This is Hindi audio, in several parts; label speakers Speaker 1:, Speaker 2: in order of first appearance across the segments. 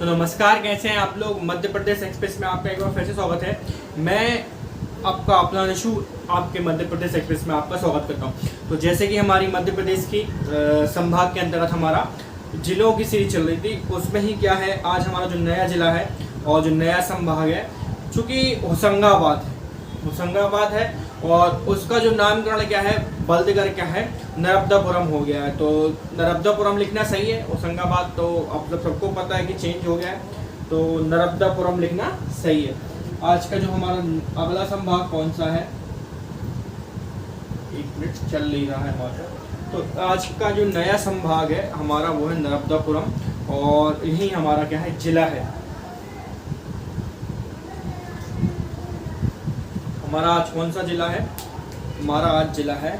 Speaker 1: तो नमस्कार, कैसे हैं आप लोग। मध्य प्रदेश एक्सप्रेस में आपका एक बार फिर से स्वागत है। मैं आपका अपना निशु आपके मध्य प्रदेश एक्सप्रेस में आपका स्वागत करता हूं। तो जैसे कि हमारी मध्य प्रदेश की संभाग के अंतर्गत हमारा जिलों की सीरीज चल रही थी, उसमें ही क्या है, आज हमारा जो नया जिला है और जो नया संभाग है, चूँकि होशंगाबाद है और उसका जो नामकरण क्या है, बल्दगढ़ क्या है, नर्मदापुरम हो गया है। तो नर्मदापुरम लिखना सही है, होशंगाबाद तो अब सबको पता है कि चेंज हो गया है, तो नर्मदापुरम लिखना सही है। आज का जो हमारा अगला संभाग कौन सा है, एक मिनट चल नहीं रहा है हमारा। तो आज का जो नया संभाग है हमारा वो है नर्मदापुरम और यही हमारा क्या है, जिला है। हमारा आज कौन सा जिला है, हमारा आज जिला है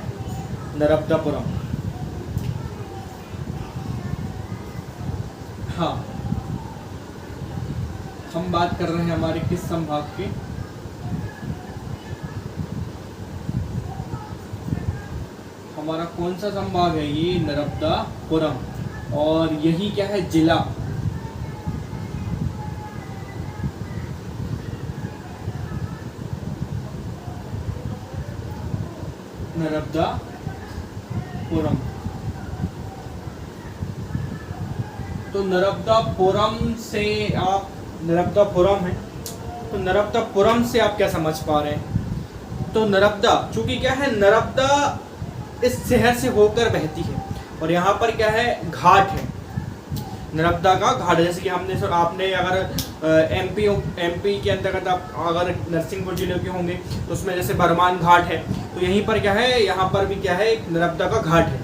Speaker 1: नर्मदापुरम। हाँ, हम बात कर रहे हैं हमारे किस संभाग की, हमारा कौन सा संभाग है, ये नर्मदापुरम और यही क्या है, जिला। नर्मदापुरम। तो नर्मदापुरम से आप, नर्मदापुरम है तो नर्मदापुरम से आप क्या समझ पा रहे हैं। तो नर्मदा चूंकि क्या है, नर्मदा इस शहर से होकर बहती है और यहाँ पर क्या है, घाट है, नर्मदा का घाट। जैसे कि आपने अगर एमपी के अंतर्गत आप अगर नरसिंहपुर जिले के होंगे तो उसमें जैसे बरमान घाट है, तो यहीं पर क्या है, यहाँ पर भी क्या है, एक नर्मदा का घाट है।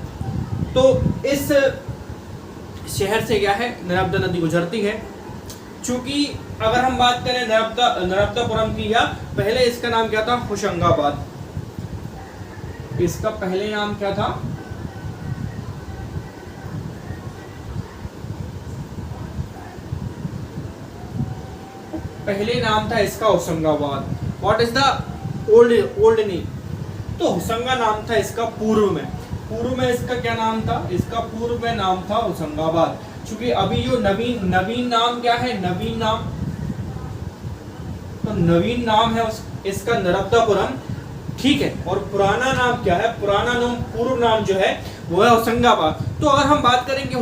Speaker 1: तो इस शहर से क्या है, नर्मदा नदी गुजरती है। चूंकि अगर हम बात करें नर्मदापुरम की, या पहले इसका नाम क्या था, होशंगाबाद। इसका पहले नाम क्या था, पहले नाम था इसका Hoshangabad. What is the old name. तो होशंगा नाम था इसका पूर्व में इसका क्या नाम था, इसका पूर्व में नाम था होशंगाबाद। क्योंकि अभी जो नवीन नाम क्या है, नवीन नाम, तो नवीन नाम है इसका नर्मदापुरम, ठीक है। और पुराना नाम क्या है, पुराना नाम, पूर्व नाम जो है वो है होशंगाबाद। तो अगर हम बात करेंगे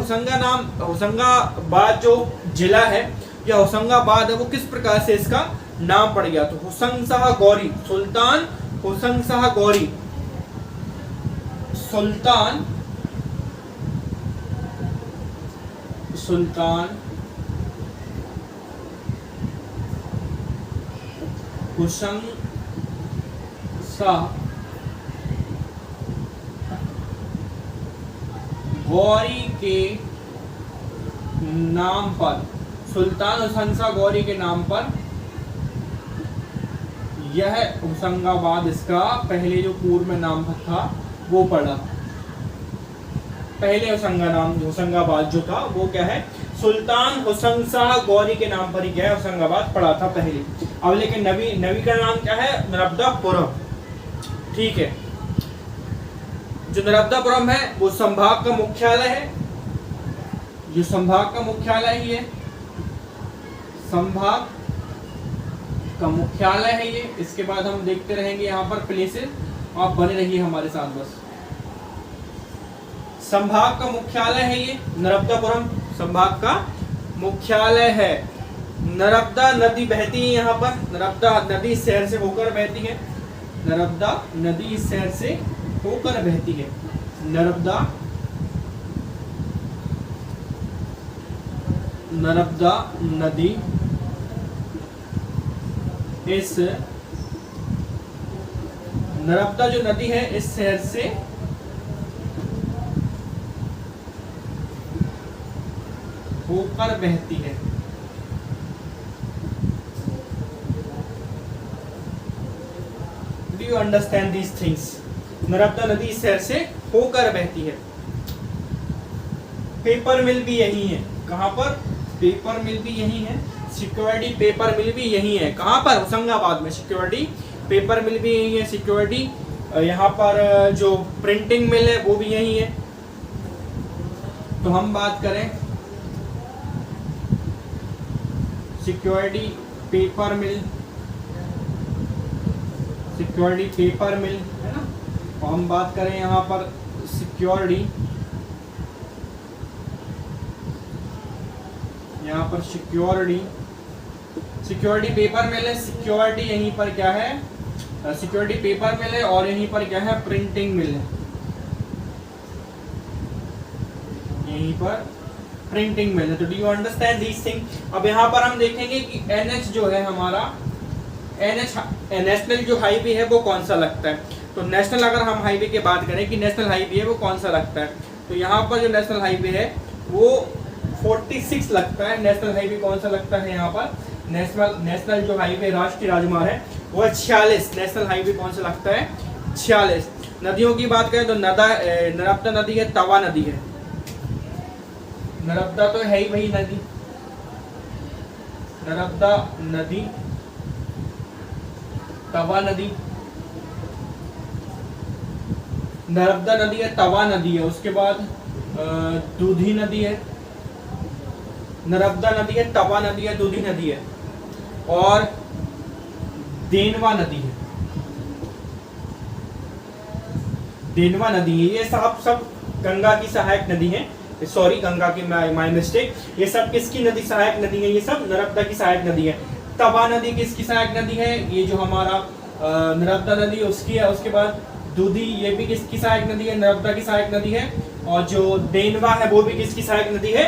Speaker 1: होशंगाबाद जो जिला है या होशंगाबाद है, वो किस प्रकार से इसका नाम पड़ गया। तो हुसैन शाह गौरी, सुल्तान हुसैन शाह गौरी, सुल्तान हुसैन शाह गौरी के नाम पर, सुल्तान हुसैन शाह गौरी के नाम पर यह होशंगाबाद इसका पहले जो पूर्व में नाम था वो पड़ा। पहले होशंगाबाद जो था वो क्या है, सुल्तान हुसैन शाह गौरी के नाम पर ही क्या है, होशंगाबाद पड़ा था पहले। अब लेकिन नवी का नाम क्या है, नर्मदापुरम, ठीक है। जो नर्मदापुरम है वो संभाग का मुख्यालय है, जो संभाग का मुख्यालय ही है, संभाग का मुख्यालय है ये। इसके बाद हम देखते रहेंगे यहाँ पर प्लेसेस, आप बने रहिए हमारे साथ बस। संभाग का मुख्यालय है ये, नर्मदापुरम संभाग का मुख्यालय है। नर्मदा नदी बहती है यहाँ पर, नर्मदा नदी इस शहर से होकर बहती है, नर्मदा नदी इस शहर से होकर बहती है। नर्मदा नदी इस नर्मदा जो नदी है इस शहर से होकर बहती है। Do you understand these things. Narmada नदी इस शहर से होकर बहती है। पेपर मिल भी यही है, कहां पर, पेपर मिल भी यही है, सिक्योरिटी पेपर मिल भी यही है। कहां पर, होशंगाबाद में सिक्योरिटी पेपर मिल भी यही है, सिक्योरिटी यहाँ पर जो प्रिंटिंग मिल है वो भी यही है। तो हम बात करें सिक्योरिटी पेपर मिल, सिक्योरिटी पेपर मिल है ना। और हम बात करें यहाँ पर सिक्योरिटी, यहाँ पर सिक्योरिटी, सिक्योरिटी पेपर मिल है, सिक्योरिटी यहीं पर क्या है, सिक्योरिटी पेपर मिल है, और यहीं पर क्या है, प्रिंटिंग मिल है, यहीं पर प्रिंटिंग मिल है। तो do you understand these thing. अब यहाँ पर हम देखेंगे कि एनएच जो है हमारा, एनएच नेशनल जो हाईवे है वो कौन सा लगता है। तो नेशनल अगर हम हाईवे की बात करें कि नेशनल हाईवे है वो कौन सा लगता है, तो यहाँ पर जो नेशनल हाईवे है वो 46 लगता है। नेशनल हाईवे कौन सा लगता है यहाँ पर, नेशनल जो हाईवे राष्ट्रीय राजमार्ग है वो है 46। नेशनल हाईवे कौन सा लगता है, 46। नदियों की बात करें तो नर्मदा नदी है, तवा नदी है, नर्मदा तो है ही वही नदी, नर्मदा नदी, तवा नदी, नर्मदा नदी है, तवा नदी है, उसके बाद दूधी नदी है, नर्मदा नदी है, तवा नदी है, दूधी नदी है, और देनवा नदी है, देनवा नदी है। ये सब गंगा की सहायक नदी है, सॉरी गंगा की माय मिस्टेक। ये सब किसकी नदी, सहायक नदी है, ये सब नर्मदा की सहायक नदी है। तवा नदी किसकी सहायक नदी है, ये जो हमारा नर्मदा नदी उसकी है। उसके बाद दूधी, ये भी किसकी सहायक नदी है, नर्मदा की सहायक नदी है। और जो देनवा है वो भी किसकी सहायक नदी है,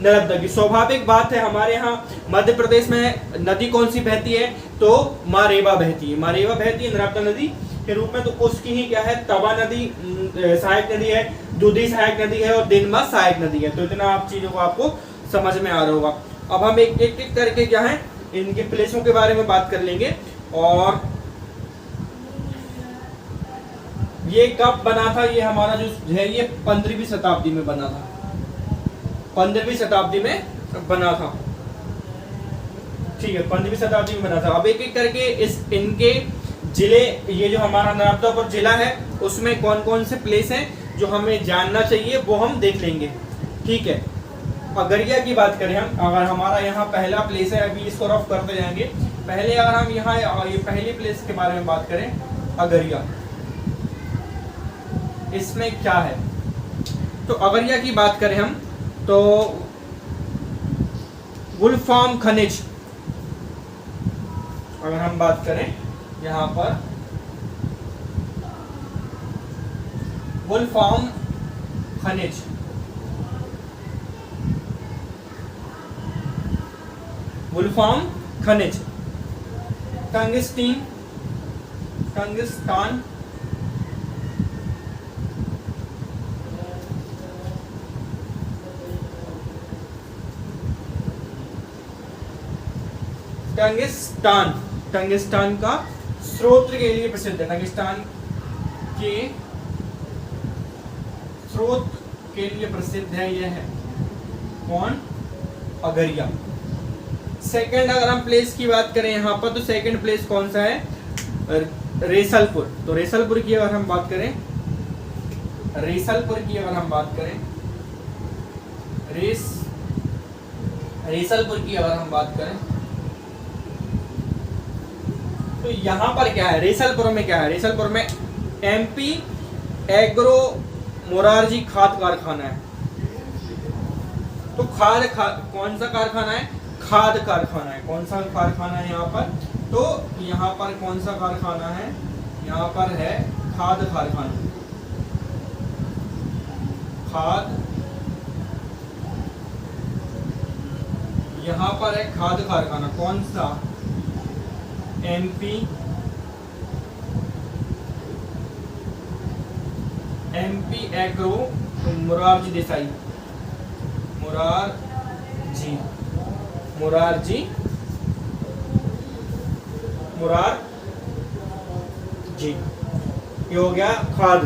Speaker 1: नर्मदा की। स्वाभाविक बात है, हमारे यहाँ मध्य प्रदेश में नदी कौन सी बहती है, तो मारेवा बहती है, मारेवा बहती है नर्मदा नदी के रूप में। तो उसकी ही क्या है, तवा नदी सहायक नदी है, दूधी सहायक नदी है, और देनवा सहायक नदी है। तो इतना आप चीजों को आपको समझ में आ रहा होगा। अब हम एक एक करके क्या है इनके प्लेसों के बारे में बात कर लेंगे। और ये कब बना था, ये हमारा जो है ये 15वीं शताब्दी में बना था, 15वीं शताब्दी में बना था, ठीक है, 15वीं शताब्दी में बना था। अब एक एक करके इनके जिले, ये जो हमारा नर्मदापुर जिला है उसमें कौन कौन से प्लेस हैं जो हमें जानना चाहिए वो हम देख लेंगे, ठीक है। अगरिया की बात करें हम, अगर हमारा यहाँ पहला प्लेस है, अभी इसको रफ करते जाएंगे। पहले अगर हम यहाँ ये पहली प्लेस के बारे में बात करें, अगरिया, इसमें क्या है, तो अगरिया की बात करें हम तो वुल्फ्राम खनिज, अगर हम बात करें यहाँ पर वुल्फ्राम खनिज, वुल्फ्राम खनिज, टंगस्टन, टंगस्तान, टंगस्तान, टंगस्तान का स्रोत के लिए प्रसिद्ध है, टंगस्तान के स्रोत के लिए प्रसिद्ध है, यह है कौन, अगरिया। सेकंड अगर हम प्लेस की बात करें यहाँ पर, तो सेकंड प्लेस कौन सा है, रेसलपुर। तो रेसलपुर की अगर हम बात करें, रेसलपुर की अगर हम बात करें, रेसलपुर की अगर हम बात करें, तो यहाँ पर क्या है, रेसलपुर में क्या है, रेसलपुर में एमपी एग्रो मोरारजी खाद कारखाना है। तो कौन सा कारखाना है, खाद कारखाना है। कौन सा कारखाना है यहाँ पर, तो यहाँ पर कौन सा कारखाना है, यहाँ पर है खाद कारखाना, खाद, यहाँ पर है खाद कारखाना, कौन सा, एमपी एग्रो मोरारजी देसाई, मोरारजी ये हो गया खाद,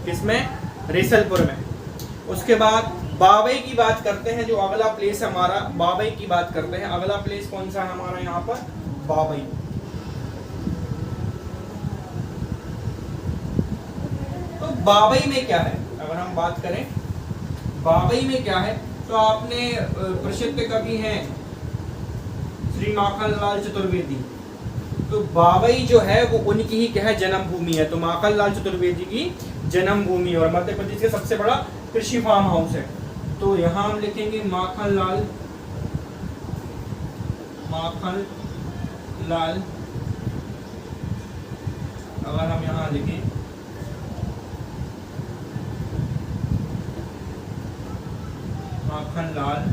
Speaker 1: किसमें, रेसलपुर में। उसके बाद बाबई की बात करते हैं, जो अगला प्लेस हमारा, बाबई की बात करते हैं। अगला प्लेस कौन सा है हमारा यहाँ पर, बाबई। तो बाबई में क्या है, अगर हम बात करें बाबई में क्या है, तो आपने प्रसिद्ध कवि हैं श्री माखनलाल चतुर्वेदी। तो बाबई जो है वो उनकी ही क्या है, जन्मभूमि है। तो माखनलाल चतुर्वेदी की जन्मभूमि और मध्य प्रदेश का सबसे बड़ा कृषि फार्म हाउस है। तो यहाँ हम लिखेंगे माखनलाल अगर हम यहाँ लिखें माखनलाल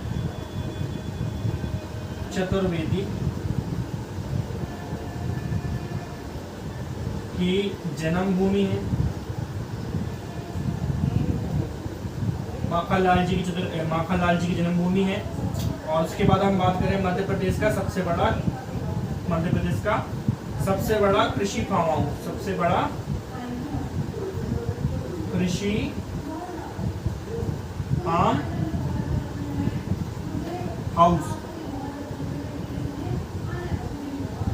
Speaker 1: चतुर्वेदी की जन्मभूमि है। माखनलाल जी की जन्मभूमि है। और उसके बाद हम बात करें मध्य प्रदेश का सबसे बड़ा कृषि फार्म हाउस, सबसे बड़ा कृषि फार्म हाउस,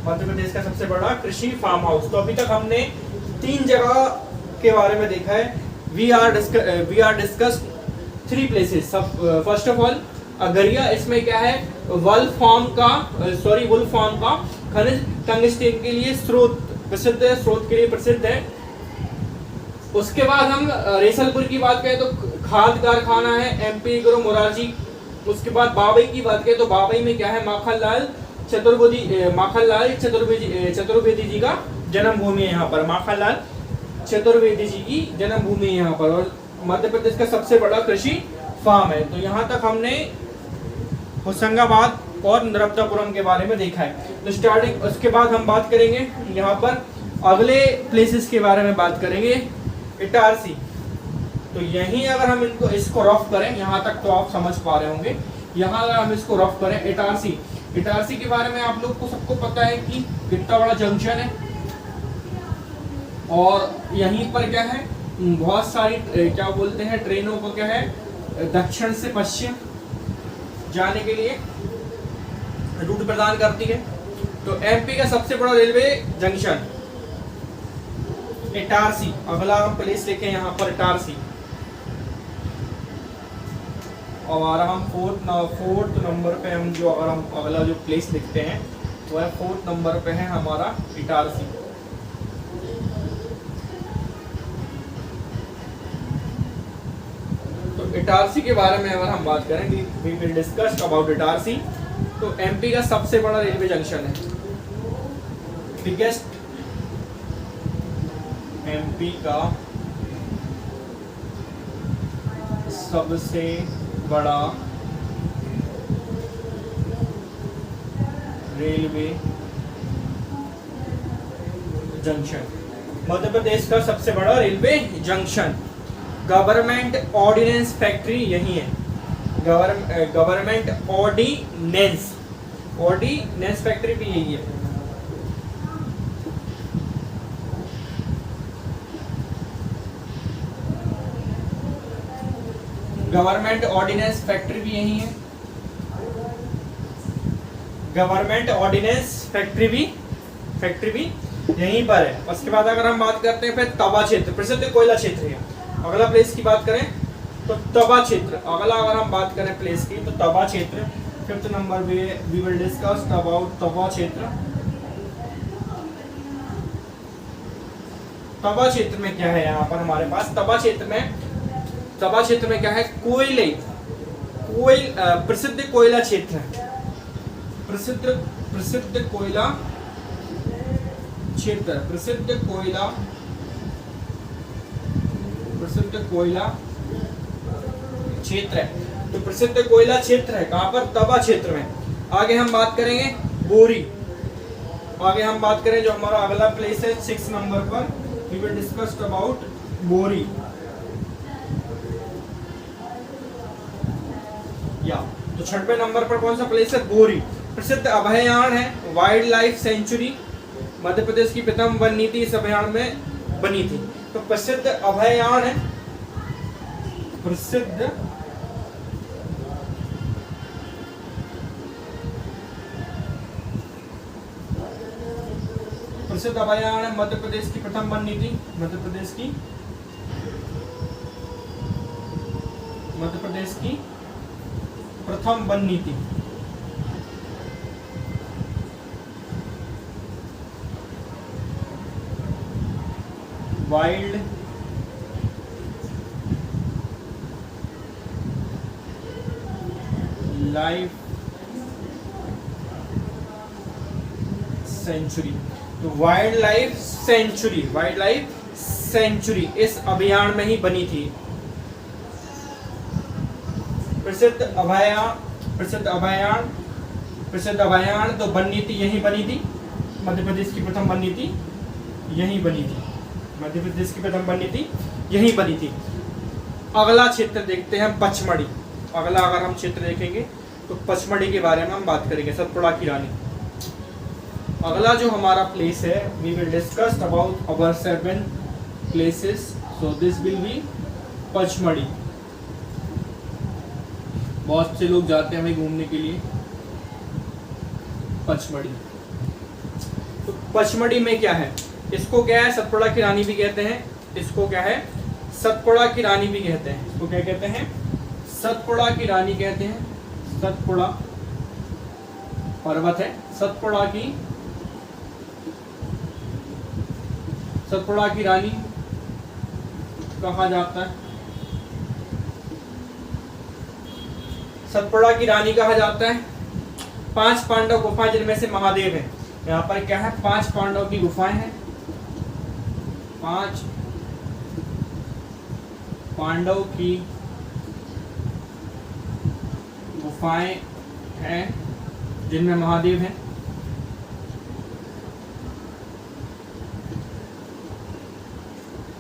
Speaker 1: मध्य प्रदेश का सबसे बड़ा कृषि फार्म हाउस। तो अभी तक हमने 3 जगह के बारे में देखा है। वी आर डिस्कस्ड 3 प्लेसेस। फर्स्ट ऑफ ऑल अगरिया, इसमें क्या है, वुल्फ फार्म का खनिज टंगस्टेन के लिए स्रोत के लिए प्रसिद्ध है। उसके बाद हम रेसलपुर की बात करें तो खाद कारखाना है, MP गुरु मोरारजी। उसके बाद बाबई की बात करें तो बाबई में क्या है, माखनलाल चतुर्वेदी जी का जन्मभूमि है यहाँ पर। माखनलाल चतुर्वेदी जी की जन्मभूमि है यहाँ पर और मध्य प्रदेश का सबसे बड़ा कृषि फार्म है। तो यहाँ तक हमने होशंगाबाद और नर्मदापुरम के बारे में देखा है। तो स्टार्टिंग, उसके बाद हम बात करेंगे यहाँ पर अगले प्लेसेस के बारे में बात करेंगे। इटारसी, तो यहीं अगर हम इसको रफ करें, यहाँ तक तो आप समझ पा रहे होंगे। यहाँ अगर हम इसको रफ करें, इटारसी के बारे में आप लोग को सबको पता है कि कितना बड़ा जंक्शन है और यहीं पर क्या है, बहुत सारी क्या बोलते हैं, ट्रेनों को क्या है, दक्षिण से पश्चिम जाने के लिए रूट प्रदान करती है। तो MP का सबसे बड़ा रेलवे जंक्शन इटारसी। अगला हम प्लेस लेके यहाँ पर इटारसी और हम फोर्थ नंबर पे हम अगला जो प्लेस लिखते हैं वो है 4th नंबर पे है हमारा इटारसी। तो इटारसी के बारे में अगर हम बात करें, we will discuss about Itarsi. तो MP का सबसे बड़ा रेलवे जंक्शन है, बिगेस्ट MP का सबसे बड़ा रेलवे जंक्शन, मध्य प्रदेश का सबसे बड़ा railway junction. Government ordnance factory यही है, गवर्नमेंट ऑर्डिनेंस फैक्ट्री भी यही है। गवर्नमेंट ऑर्डिनेंस फैक्ट्री भी यही है, गवर्नमेंट ऑर्डिनेंस फैक्ट्री भी यहीं पर है। उसके बाद अगर हम बात करते हैं फिर तवा क्षेत्र, प्रसिद्ध कोयला क्षेत्र है। अगला प्लेस की बात करें तो तवा क्षेत्र। अगला अगर हम बात करें प्लेस की तो तवा क्षेत्र 5th number we will discuss about तवा क्षेत्र। तवा क्षेत्र में क्या है, यहाँ पर हमारे पास तवा क्षेत्र में क्या है, प्रसिद्ध कोयला क्षेत्र है, प्रसिद्ध कोयला क्षेत्र है। तो प्रसिद्ध कोयला क्षेत्र है कहाँ पर, तवा क्षेत्र में। आगे हम बात करेंगे बोरी। आगे हम बात करें जो हमारा अगला प्लेस है 6 नंबर पर, वी विल डिस्कस अबाउट बोरी। तो 6वें नंबर पर कौन सा प्लेस है, बोरी। प्रसिद्ध अभयारण्य है, wild life sanctuary, Madhya Pradesh की प्रथम वन नीति इस अभयारण्य में बनी थी। तो प्रसिद्ध अभयारण्य है, प्रसिद्ध अभयारण्य मध्य प्रदेश की प्रथम वन नीति, मध्य प्रदेश की प्रथम वन नीति। Wild life sanctuary. तो वाइल्ड लाइफ सेंचुरी इस अभियान में ही बनी थी। प्रसिद्ध अभयारण्य तो वन नीति यही बनी थी। मध्य प्रदेश की प्रथम वन नीति यही बनी थी। मध्य प्रदेश की प्रथम वन नीति यही बनी थी। अगला क्षेत्र देखते हैं पचमढ़ी। अगला अगर हम क्षेत्र देखेंगे तो पचमढ़ी के बारे में हम बात करेंगे, सतपुड़ा की रानी। अगला जो हमारा प्लेस है, we will discuss about our 7 places, so this will be Pachmarhi. बहुत से लोग जाते हैं वहीं घूमने के लिए पचमढ़ी। तो पचमढ़ी में क्या है, इसको क्या है, सतपुड़ा की रानी भी कहते हैं। इसको क्या है, सतपुड़ा की रानी भी कहते हैं। इसको क्या कहते हैं, सतपुड़ा की रानी कहते हैं। सतपुड़ा पर्वत है, सतपुड़ा की रानी कहा जाता है। सतपुड़ा की रानी कहा जाता है। 5 पांडव गुफाएं जिनमें से महादेव है। यहाँ पर क्या है, 5 पांडव की गुफाएं हैं। 5 पांडव की गुफाएं हैं जिनमें महादेव हैं।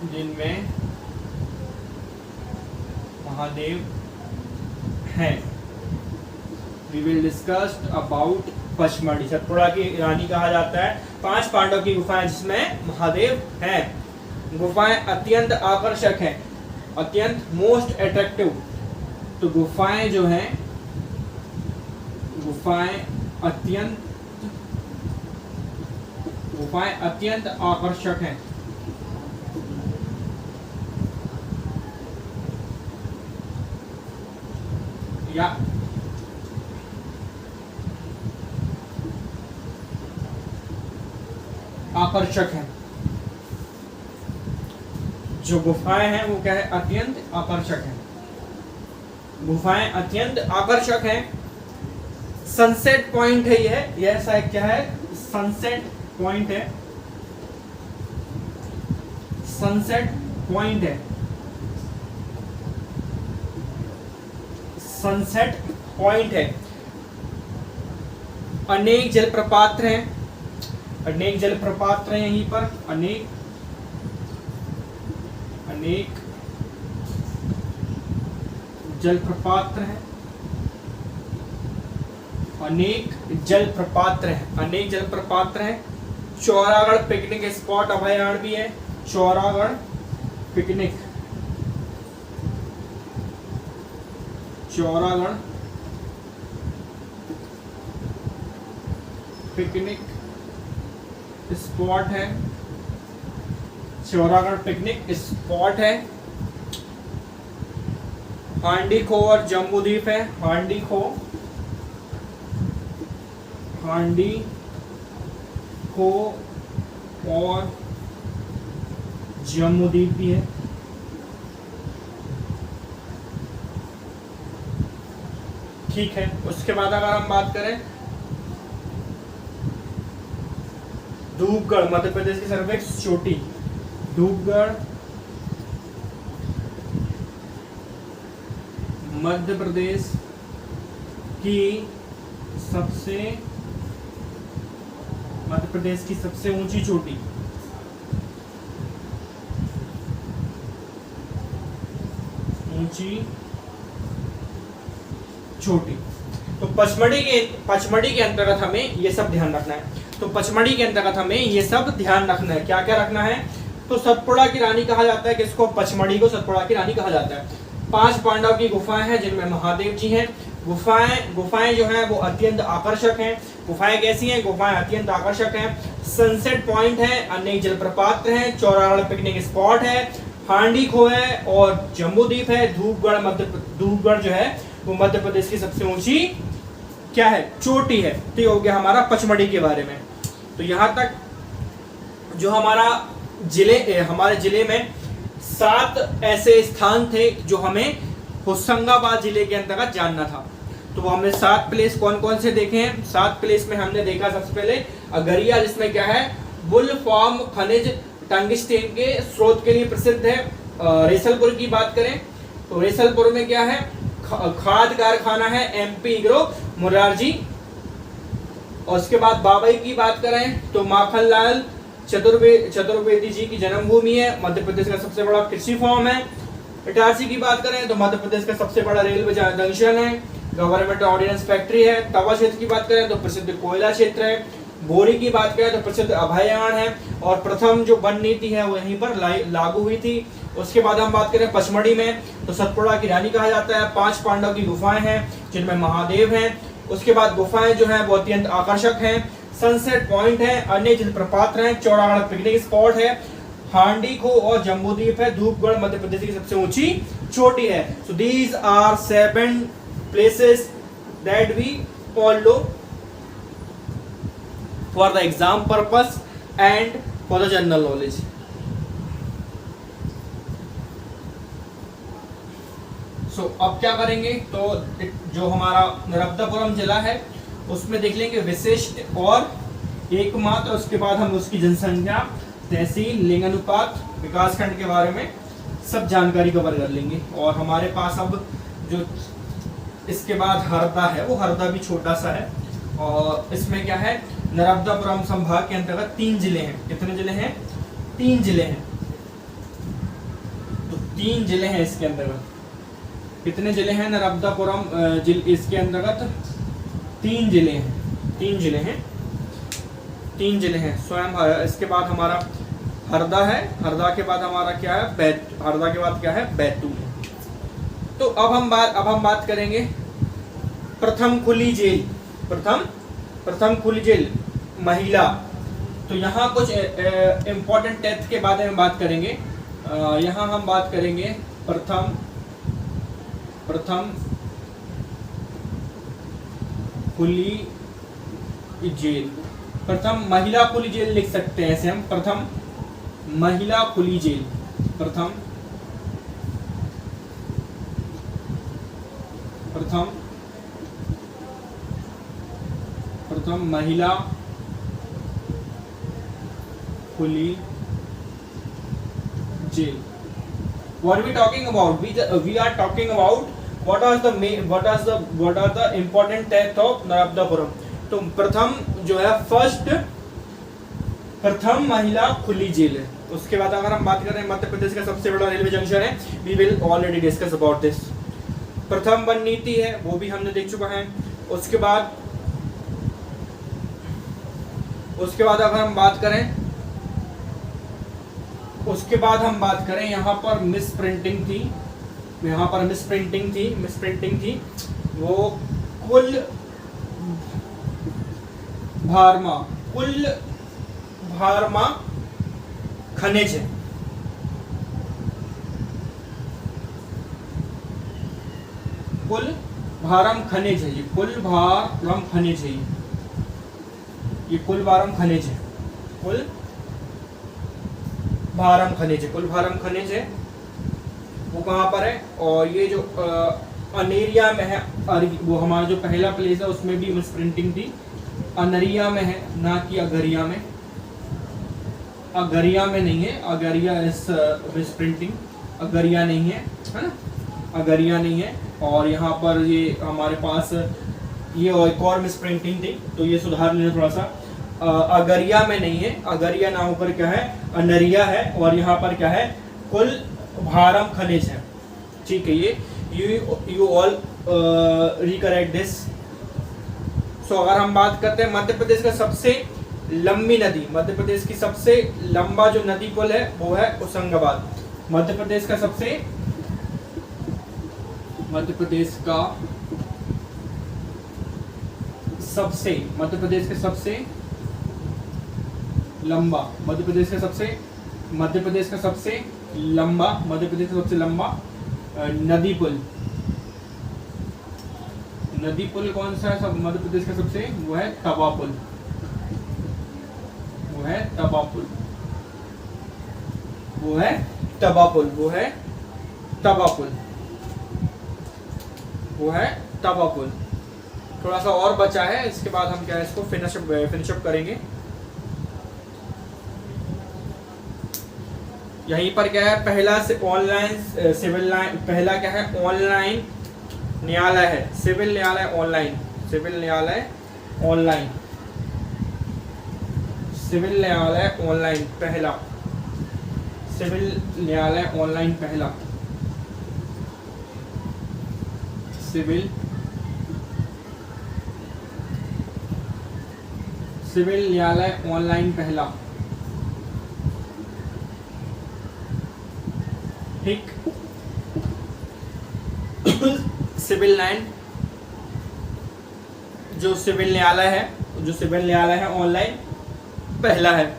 Speaker 1: जिनमें महादेव हैं। We will discuss about Pachmarhi. Satpura की रानी कहा जाता है। 5 पांडव की गुफाएं जिसमें महादेव हैं। गुफाएं अत्यंत आकर्षक हैं, अत्यंत मोस्ट अट्रैक्टिव। तो गुफाएं जो हैं, गुफाएं अत्यंत आकर्षक हैं। या आकर्षक है। जो गुफाएं हैं वो क्या है, अत्यंत आकर्षक है। गुफाएं अत्यंत आकर्षक हैं। सनसेट पॉइंट है यह ऐसा क्या है, सनसेट पॉइंट है। सनसेट पॉइंट है। सनसेट पॉइंट है। अनेक जलप्रपात हैं। अनेक जलप्रपात हैं यहीं पर। अनेक जलप्रपात हैं। अनेक जलप्रपात हैं। चौरागढ़ पिकनिक स्पॉट अभयारण्य भी है। चौरागढ़ पिकनिक स्पॉट है। चौरागढ़ पिकनिक स्पॉट है। हांडी खो और जम्बूद्वीप है। हांडी खो और जम्बूद्वीप भी है। ठीक है। उसके बाद अगर हम बात करें धूपगढ़, मध्य प्रदेश की सर्वोच्च चोटी। धूपगढ़ मध्य प्रदेश की सबसे ऊंची चोटी। तो पचमढ़ी के अंतर्गत हमें ये सब ध्यान रखना है। तो पचमढ़ी के अंतर्गत हमें ये सब ध्यान रखना है। क्या क्या रखना है, तो सतपुड़ा की रानी कहा जाता है किसको, पचमढ़ी को सतपुड़ा की रानी कहा जाता है। 5 पांडव की गुफाएं हैं जिनमें महादेव जी हैं। गुफाएं जो हैं वो अत्यंत आकर्षक हैं। गुफाएं कैसी हैं, गुफाएं अत्यंत आकर्षक हैं। सनसेट पॉइंट है। अनेक जलप्रपात हैं। चौरागढ़ पिकनिक स्पॉट है। हांडी खो है और जम्बूद्वीप है। धूपगढ़ जो है वो मध्य प्रदेश की सबसे ऊंची क्या है, चोटी है। तो ये हो गया हमारा पचमढ़ी के बारे में। तो यहाँ तक जो हमारा हमारे जिले में 7 ऐसे स्थान थे जो हमें होशंगाबाद जिले के अंतर्गत जानना था। तो वो हमने 7 प्लेस कौन कौन से देखे हैं। 7 प्लेस में हमने देखा सबसे पहले अगरिया, जिसमें क्या है वुल्फ्राम खनिज टंगस्टेन के स्रोत के लिए प्रसिद्ध है। रेसलपुर की बात करें तो रेसलपुर में क्या है खाद कारखाना है MP एग्रो मुरारजी। और उसके बाद बाबई की बात करें तो माखनलाल चतुर्वेदी जी की जन्मभूमि है, मध्य प्रदेश का सबसे बड़ा कृषि फॉर्म है। इटारसी की बात करें तो मध्य प्रदेश का सबसे बड़ा रेलवे जंक्शन है, गवर्नमेंट ऑर्डिनेंस फैक्ट्री है। तवा क्षेत्र की बात करें तो प्रसिद्ध कोयला क्षेत्र है। बोरी की बात करें तो प्रसिद्ध अभयारण्य है और प्रथम जो वन नीति है वो यहीं पर लागू हुई थी। उसके बाद हम बात करें पचमढ़ी में तो सतपुड़ा की रानी कहा जाता है। 5 पांडव की गुफाएं हैं जिनमें महादेव हैं। उसके बाद गुफाएं जो है वो अत्यंत आकर्षक हैं। सनसेट पॉइंट है, अन्य जलप्रपात हैं, चौड़ागढ़ पिकनिक स्पॉट है, हांडी खो और जम्बूद्वीप है। धूपगढ़ मध्य प्रदेश की सबसे ऊंची चोटी है। So these are 7 places that we follow for the exam purpose and for the general knowledge. So अब क्या करेंगे तो जो हमारा नर्मदापुरम जिला है उसमें देख लेंगे विशिष्ट और एकमात्र, उसके बाद हम उसकी जनसंख्या, तहसील, लिंगानुपात, विकासखंड के बारे में सब जानकारी कवर कर लेंगे। और हमारे पास अब जो इसके बाद हरदा है वो हरदा भी छोटा सा है और इसमें क्या है नर्मदापुरम संभाग के अंतर्गत 3 जिले हैं। कितने जिले हैं 3 जिले हैं। तो 3 जिले हैं इसके अंतर्गत। कितने जिले हैं नर्मदापुरम इसके अंतर्गत 3 जिले हैं। 3 जिले हैं 3 जिले हैं स्वयं। इसके बाद हमारा हरदा है, हरदा के बाद हमारा क्या है हरदा के बाद क्या है बैतूल। तो अब हम बात करेंगे प्रथम खुली जेल। प्रथम खुली जेल महिला। तो यहाँ कुछ इम्पोर्टेंट तथ्य के बारे में बात करेंगे। यहाँ हम बात करेंगे प्रथम खुली जेल। प्रथम महिला खुली जेल लिख सकते हैं ऐसे हम, प्रथम महिला खुली जेल। प्रथम महिला खुली jail. What are we talking about? We are talking about what are the important test of Narmadapuram. तो प्रथम जो है प्रथम महिला खुली जेल है। उसके बाद अगर हम बात करें मध्य प्रदेश का सबसे बड़ा रेलवे जंक्शन है, we will already discuss about this। प्रथम वन नीति है वो भी हमने देख चुका है। उसके बाद अगर हम बात करें यहाँ पर मिस प्रिंटिंग थी वो कुल भारमा खनिज है। कुल भारम खनिज है, ये कुल भारम खनिज है, ये कुल भारम खनिज है, कुल भारम खनिज है। वो कहाँ पर है और ये जो अनेरिया में है, वो हमारा जो पहला प्लेस है उसमें भी मिस प्रिंटिंग थी। अनरिया में है ना कि अगरिया में। अगरिया में नहीं है, अगरिया इस मिस प्रिंटिंग, अगरिया नहीं है ना, अगरिया नहीं है। और यहाँ पर ये हमारे पास ये एक और मिस प्रिंटिंग थी तो ये सुधार लेना थोड़ा सा। अगरिया में नहीं है, अगरिया ना होकर क्या है अनरिया है और यहाँ पर क्या है कुल भारम खनिज है। ठीक है, ये यू ऑल रिकरेक्ट दिस। सो अगर हम बात करते हैं मध्य प्रदेश का सबसे लंबी नदी, मध्य प्रदेश की सबसे लंबा जो नदी पुल है वो है होशंगाबाद। मध्य प्रदेश का सबसे लंबा नदी पुल कौन सा है सब मध्य प्रदेश का सबसे, वो है तवा पुल। वो है तवा पुल, वो है तवा पुल, वो है तवा पुल। थोड़ा सा और बचा है, इसके बाद हम क्या है इसको फिनिश अप करेंगे। यहीं पर क्या है, पहला से ऑनलाइन सिविल लाइन, पहला क्या है ऑनलाइन न्यायालय है, सिविल न्यायालय ऑनलाइन, सिविल न्यायालय ऑनलाइन, सिविल न्यायालय ऑनलाइन पहला, सिविल न्यायालय ऑनलाइन पहला, सिविल न्यायालय ऑनलाइन पहला। ठीक, सिविल लाइन जो सिविल न्यायालय है, जो सिविल न्यायालय है ऑनलाइन पहला है।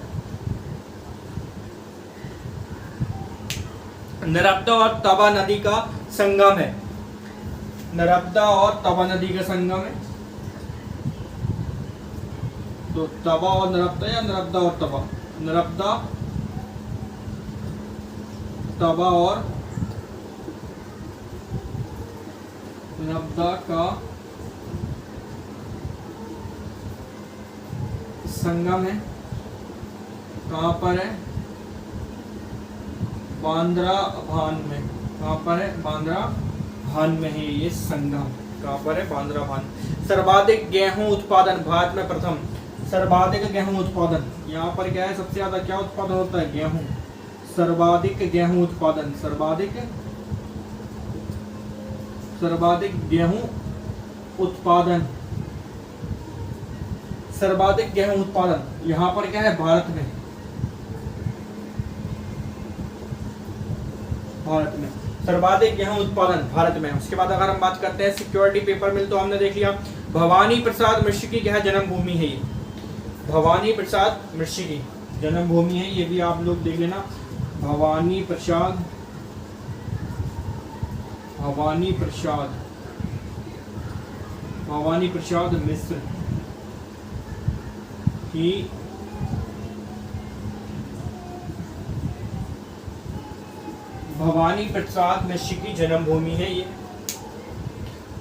Speaker 1: नर्मदा और तवा नदी का संगम है, नर्मदा और तवा नदी का संगम है। तो तवा और नर्मदा या नर्मदा और तवा, नर्मदा तवा और नर्मदा का संगम है। कहाँ पर है, बांद्रा भान में। कहाँ पर है, बांद्रा भान में है ये संगम। कहाँ पर है, बांद्रा भान। सर्वाधिक गेहूं उत्पादन भारत में प्रथम, सर्वाधिक गेहूं उत्पादन, यहाँ पर क्या है सबसे ज्यादा क्या उत्पादन होता है, गेहूं। सर्वाधिक गेहूं उत्पादन, सर्वाधिक गेहूं उत्पादन, सर्वाधिक गेहूं उत्पादन यहाँ पर क्या है, भारत में, भारत में सर्वाधिक गेहूं उत्पादन भारत में। उसके बाद अगर हम बात करते हैं सिक्योरिटी पेपर मिल, तो हमने देख लिया भवानी प्रसाद मिश्र की क्या है जन्मभूमि है ये, भवानी प्रसाद मिश्र की जन्मभूमि है, ये भी आप लोग देख लेना। भवानी प्रसाद, भवानी प्रसाद, भवानी प्रसाद मिश्र की भवानी प्रसाद मिश्र की जन्मभूमि है ये।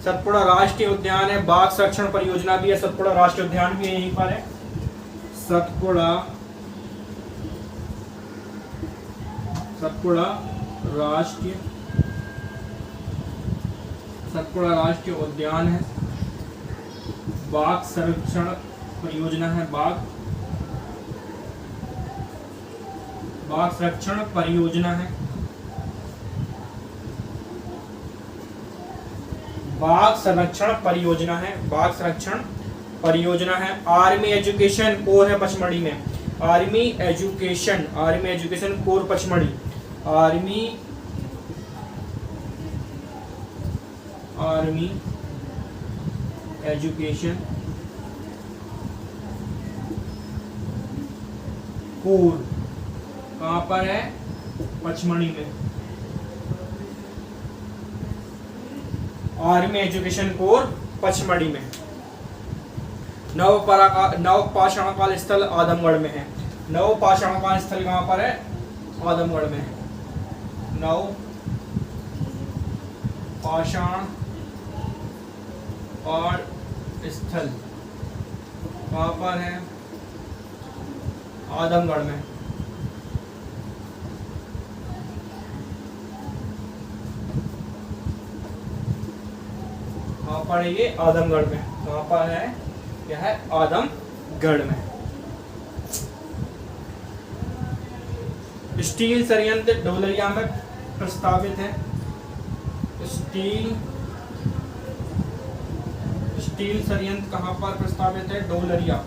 Speaker 1: सतपुड़ा राष्ट्रीय उद्यान है, बाघ संरक्षण परियोजना भी है, सतपुड़ा राष्ट्रीय उद्यान भी यहीं पर है। सतपुड़ा राष्ट्रीय उद्यान है, बाघ संरक्षण परियोजना है, बाघ संरक्षण परियोजना है, बाघ संरक्षण परियोजना है, बाघ संरक्षण परियोजना है। आर्मी एजुकेशन कोर है पचमढ़ी में, army education corps Pachmarhi, army education corps कहाँ पर है, पचमढ़ी में। आर्मी एजुकेशन कोर पचमढ़ी में। नवपाषाणकाल स्थल आदमगढ़ में है, नवपाषाणकाल स्थल कहाँ पर है, आदमगढ़ में है। नवपाषाण और स्थल कहाँ पर है, आदमगढ़ में। कहाँ पर है ये, आदमगढ़ में। कहाँ पर है, यह है आदमगढ़ में। स्टील संयंत्र ढोलरिया में प्रस्तावित है, स्टील संयंत्र कहाँ पर प्रस्तावित है, ढोलरिया।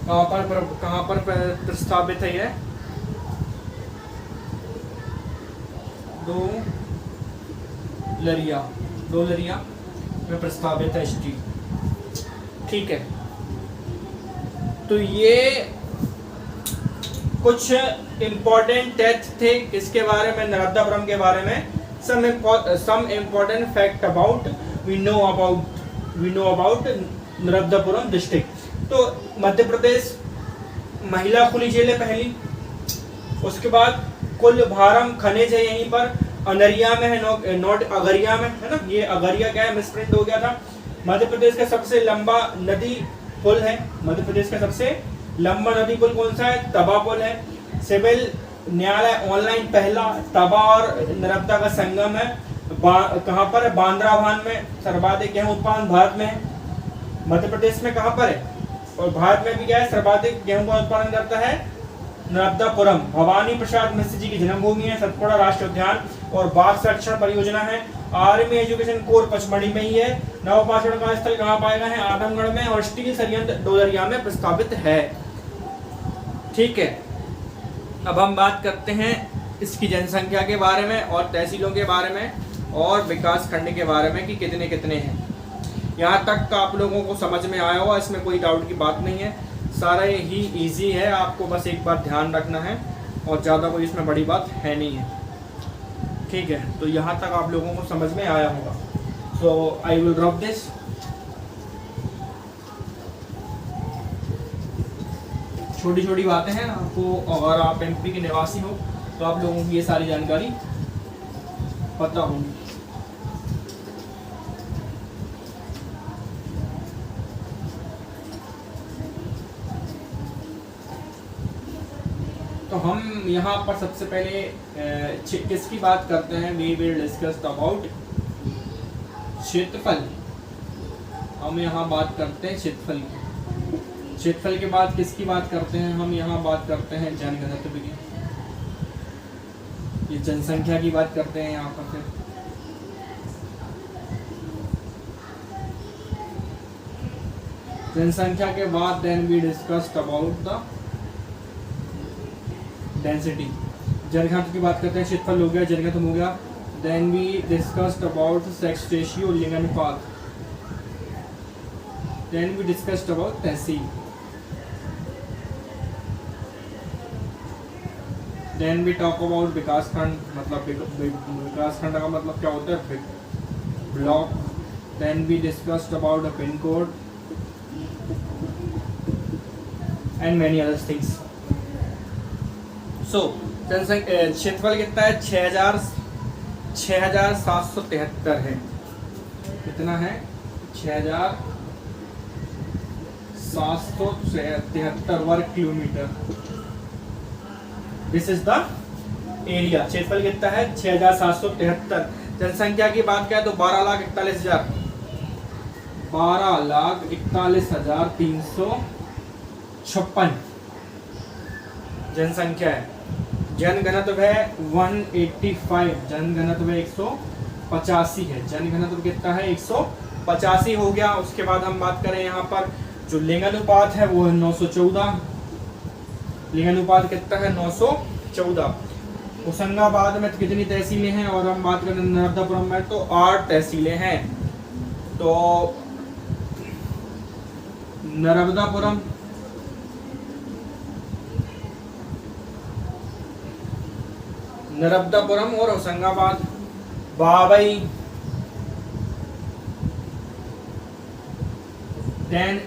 Speaker 1: कहाँ पर प्रस्तावित है यह, ढोलरिया में प्रस्तावित है स्टील। ठीक है, तो ये कुछ इंपॉर्टेंट तथ्य थे किसके बारे में, नर्मदापुरम के बारे में। Some important fact about we know about Narmadapuram district. तो मध्य प्रदेश महिला खुली जेल है पहली, उसके बाद कुलभारम खनिज है यहीं पर, अनरिया में है, नॉट अगरिया में है ना, ये अगरिया क्या है, मिसप्रिंट हो गया था। मध्य प्रदेश का सबसे लंबा नदी पुल है, मध्य प्रदेश का सबसे लंबा नदी पुल कौन सा है, तवा पुल है। सिविल न्यायालय ऑनलाइन पहला, तवा और नर्मदा का संगम है, कहाँ पर है, बांद्राभान में। सर्वाधिक गेहूं उत्पादन भारत में है, मध्य प्रदेश में कहाँ पर है, और भारत में भी क्या है, सर्वाधिक गेहूं का उत्पादन करता है नर्मदापुरम। भवानी प्रसाद मिश्र जी की जन्मभूमि है, सतपुड़ा राष्ट्रीय उद्यान और बाघ संरक्षण परियोजना है। आर्मी एजुकेशन कोर पचमढ़ी में ही है। नवपाषाण का स्थल कहाँ पाया गया है, आदमगढ़ में, और स्टील संयंत्र डोलरिया में प्रस्तावित है। ठीक है, अब हम बात करते हैं इसकी जनसंख्या के बारे में और तहसीलों के बारे में और विकास खंड के बारे में कि कितने कितने हैं। यहाँ तक का आप लोगों को समझ में आया होगा, इसमें कोई डाउट की बात नहीं है, सारा ही इजी है, आपको बस एक बार ध्यान रखना है और ज़्यादा कोई इसमें बड़ी बात है नहीं है। ठीक है, तो यहाँ तक आप लोगों को समझ में आया होगा। सो आई विल ड्रॉप दिस। छोटी छोटी बातें हैं आपको, अगर आप एमपी के निवासी हो तो आप लोगों को ये सारी जानकारी पता होगी। तो हम यहाँ पर सबसे पहले किसकी बात करते हैं, वी विल डिस्कस अबाउट क्षेत्रफल। हम यहाँ बात करते हैं क्षेत्रफल की। क्षेत्रफल के बाद किसकी बात करते हैं, हम यहाँ बात करते हैं जनघनत्व की, ये जनसंख्या की बात करते हैं यहाँ पर। फिर जनसंख्या के बाद then we discussed about the density. जनघनत्व की बात करते हैं, क्षेत्रफल हो गया, जनघनत्व हो गया। Then we discussed about sex ratio, लिंगानुपात। Then we discussed about tehsil. Then we talk about vikas khand, मतलब विकास खंड का मतलब क्या होता है, block. Then we discussed about the pin code and many other things. So क्षेत्रफल कितना है, 6773 है। कितना है, 6773 वर्ग kilometre. This is the area. क्षेत्रफल कितना है, 6773। जनसंख्या की बात करें तो 12,41,356 जनसंख्या है। जनघनत्व है 185, जनघनत्व 185 है। जनघनत्व कितना है, 185 हो गया। उसके बाद हम बात करें यहाँ पर जो लिंगानुपात है वो है 914। लिंगानुपात कितना है, 914। होशंगाबाद में कितनी तहसीलें हैं, और हम बात करें नर्मदापुरम में तो 8 तहसीलें हैं। तो नर्मदापुरम, नर्मदापुरम और Hoshangabad, Babai, then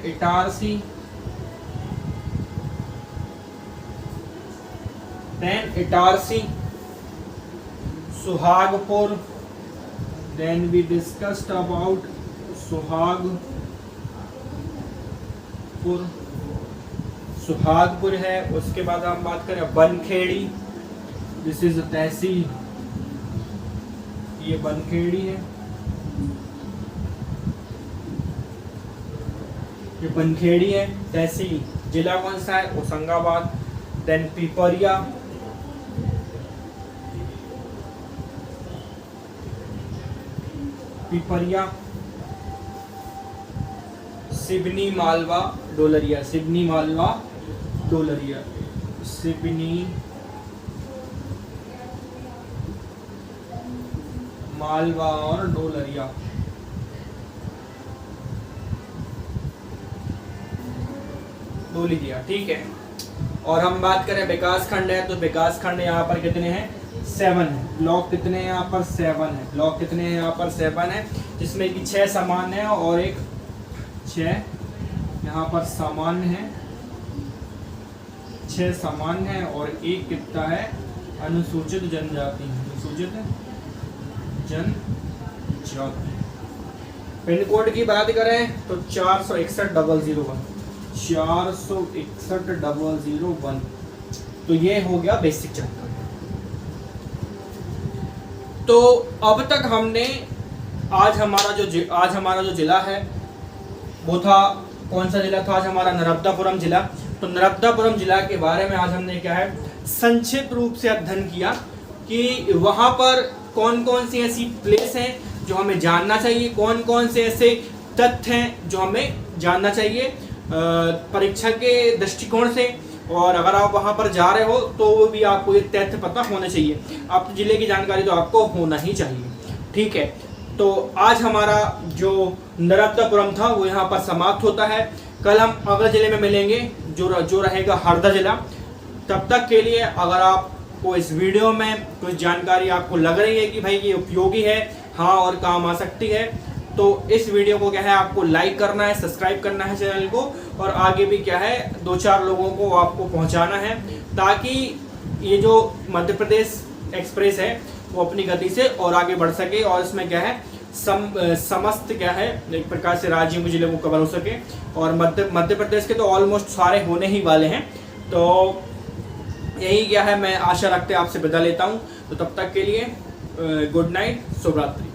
Speaker 1: Itarsi, Suhagpur. Then we discussed about Suhagpur है। उसके बाद हम बात करें बनखेड़ी, दिस इज तहसील, ये बनखेड़ी है, ये बनखेड़ी है तहसील। जिला कौन सा है, होशंगाबाद। देन पिपरिया, सिवनी, मालवा, डोलरिया, सिवनी, मालवा, डोलरिया, सिवनी, मालवा और डोलरिया। डोलरिया, ठीक है। और हम बात करें विकास खंड है तो विकास खंड यहाँ पर कितने हैं, 7 है। ब्लॉक कितने हैं यहाँ पर, 7 है। ब्लॉक कितने हैं यहाँ पर, 7 है, जिसमें कि 6 सामान्य है और एक 6 यहाँ पर सामान्य है, 6 6 सामान्य है और 1 कितना है अनुसूचित जनजाति। अनुसूचित जनजाति। पिन कोड की बात करें तो 461,001 461,001। तो ये हो गया बेसिक जानकारी। तो अब तक हमने आज हमारा जो जिला है वो था, कौन सा जिला था आज हमारा? नर्मदापुरम जिला। तो नर्मदापुरम जिला के बारे में आज हमने क्या है संक्षिप्त रूप से अध्ययन किया कि वहाँ पर कौन कौन सी ऐसी प्लेस हैं जो हमें जानना चाहिए, कौन कौन से ऐसे तथ्य हैं जो हमें जानना चाहिए परीक्षा के दृष्टिकोण से। और अगर आप वहाँ पर जा रहे हो तो वो भी आपको ये तथ्य पता होने चाहिए। आप जिले की जानकारी तो आपको होना ही चाहिए, ठीक है। तो आज हमारा जो नर्मदापुरम था वो यहाँ पर समाप्त होता है। कल हम अगले जिले में मिलेंगे जो रहेगा हरदा जिला। तब तक के लिए अगर आपको इस वीडियो में कुछ जानकारी आपको लग रही है कि भाई ये उपयोगी है, हाँ और काम आ सकती है, तो इस वीडियो को क्या है आपको लाइक करना है, सब्सक्राइब करना है चैनल को, और आगे भी क्या है 2-4 लोगों को आपको पहुंचाना है ताकि ये जो मध्य प्रदेश एक्सप्रेस है वो अपनी गति से और आगे बढ़ सके और इसमें क्या है समस्त क्या है एक प्रकार से राज्यों के जिले को कवर हो सके। और मध्य प्रदेश के तो ऑलमोस्ट सारे होने ही वाले हैं। तो यही क्या है मैं आशा रखते आपसे विदा लेता हूँ। तो तब तक के लिए गुड नाइट, शुभ रात्रि।